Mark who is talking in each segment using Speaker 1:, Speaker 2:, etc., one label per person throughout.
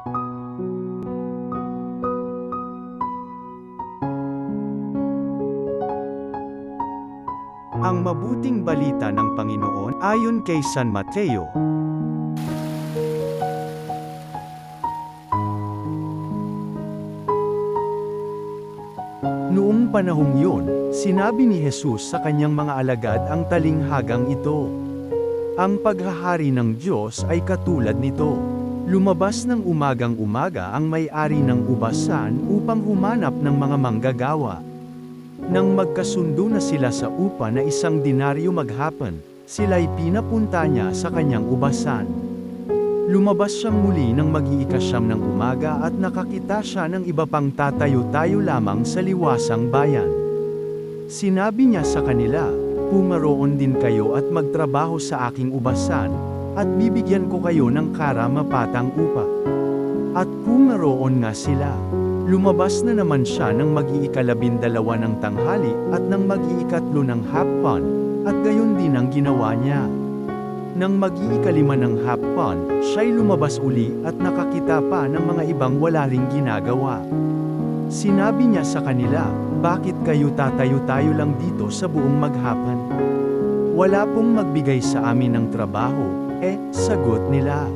Speaker 1: Ang mabuting balita ng Panginoon ayon kay San Mateo. Noong panahong yun, sinabi ni Jesus sa kanyang mga alagad ang talinghagang ito. Ang paghahari ng Diyos ay katulad nito. Lumabas ng umagang-umaga ang may-ari ng ubasan upang humanap ng mga manggagawa. Nang magkasundo na sila sa upa na 1 denaryo maghapon, sila'y pinapunta niya sa kanyang ubasan. Lumabas siyang muli ng mag-iikasyam ng umaga at nakakita siya ng iba pang tatayo-tayo lamang sa liwasang bayan. Sinabi niya sa kanila, "Pumaroon din kayo at magtrabaho sa aking ubasan, at bibigyan ko kayo ng karamapatang upa." At pumaroon nga sila. Lumabas na naman siya ng mag-iikalabindalawa ng tanghali at ng mag-iikatlo ng hapon, at gayon din ang ginawa niya. Nang mag-iikalima ng hapon, siya'y lumabas uli at nakakita pa ng mga ibang wala ring ginagawa. Sinabi niya sa kanila, "Bakit kayo tatayo-tayo lang dito sa buong maghapon? Wala pong magbigay sa amin ng trabaho." Sagot nila.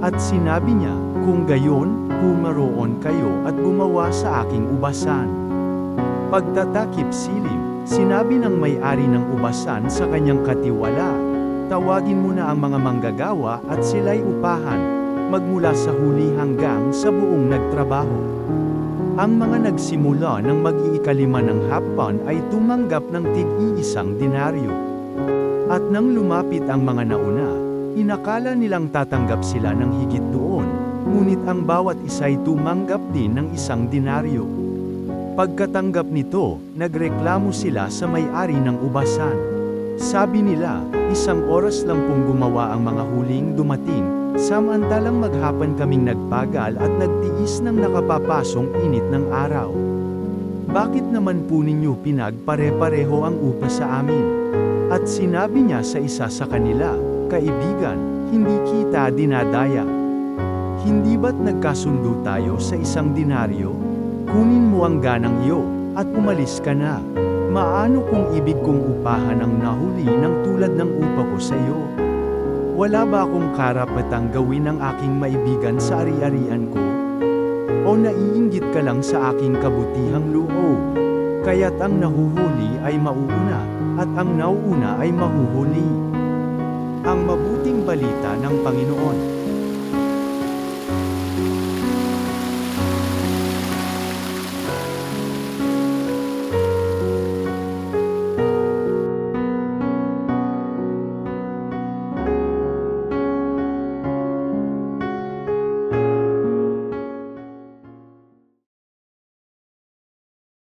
Speaker 1: At sinabi niya, "Kung gayon, pumaroon kayo at gumawa sa aking ubasan." Pagtatakip silim, sinabi ng may-ari ng ubasan sa kanyang katiwala, "Tawagin mo na ang mga manggagawa at sila'y upahan, magmula sa huli hanggang sa buong nagtrabaho." Ang mga nagsimula ng mag-iikalima ng hapon ay tumanggap ng tig-iisang denaryo. At nang lumapit ang mga nauna, inakala nilang tatanggap sila ng higit doon, ngunit ang bawat isa'y tumanggap din ng 1 denaryo. Pagkatanggap nito, nagreklamo sila sa may-ari ng ubasan. Sabi nila, 1 oras lang pong gumawa ang mga huling dumating, samantalang maghapon kaming nagpagal at nagtiis ng nakapapasong init ng araw. Bakit naman po ninyo pinagpare-pareho ang upa sa amin?" At sinabi niya sa isa sa kanila, "Kaibigan, hindi kita dinadaya. Hindi ba't nagkasundo tayo sa 1 denaryo? Kunin mo ang ganang iyo, at umalis ka na. Maano kung ibig kong upahan ang nahuli ng tulad ng upa ko sa iyo? Wala ba akong karapatang gawin ang aking maibigan sa ari-arian ko? O naiinggit ka lang sa aking kabutihang loob? Kaya't ang nahuhuli ay mauuna, at ang nauuna ay mahuhuli." Ang mabuting balita ng Panginoon.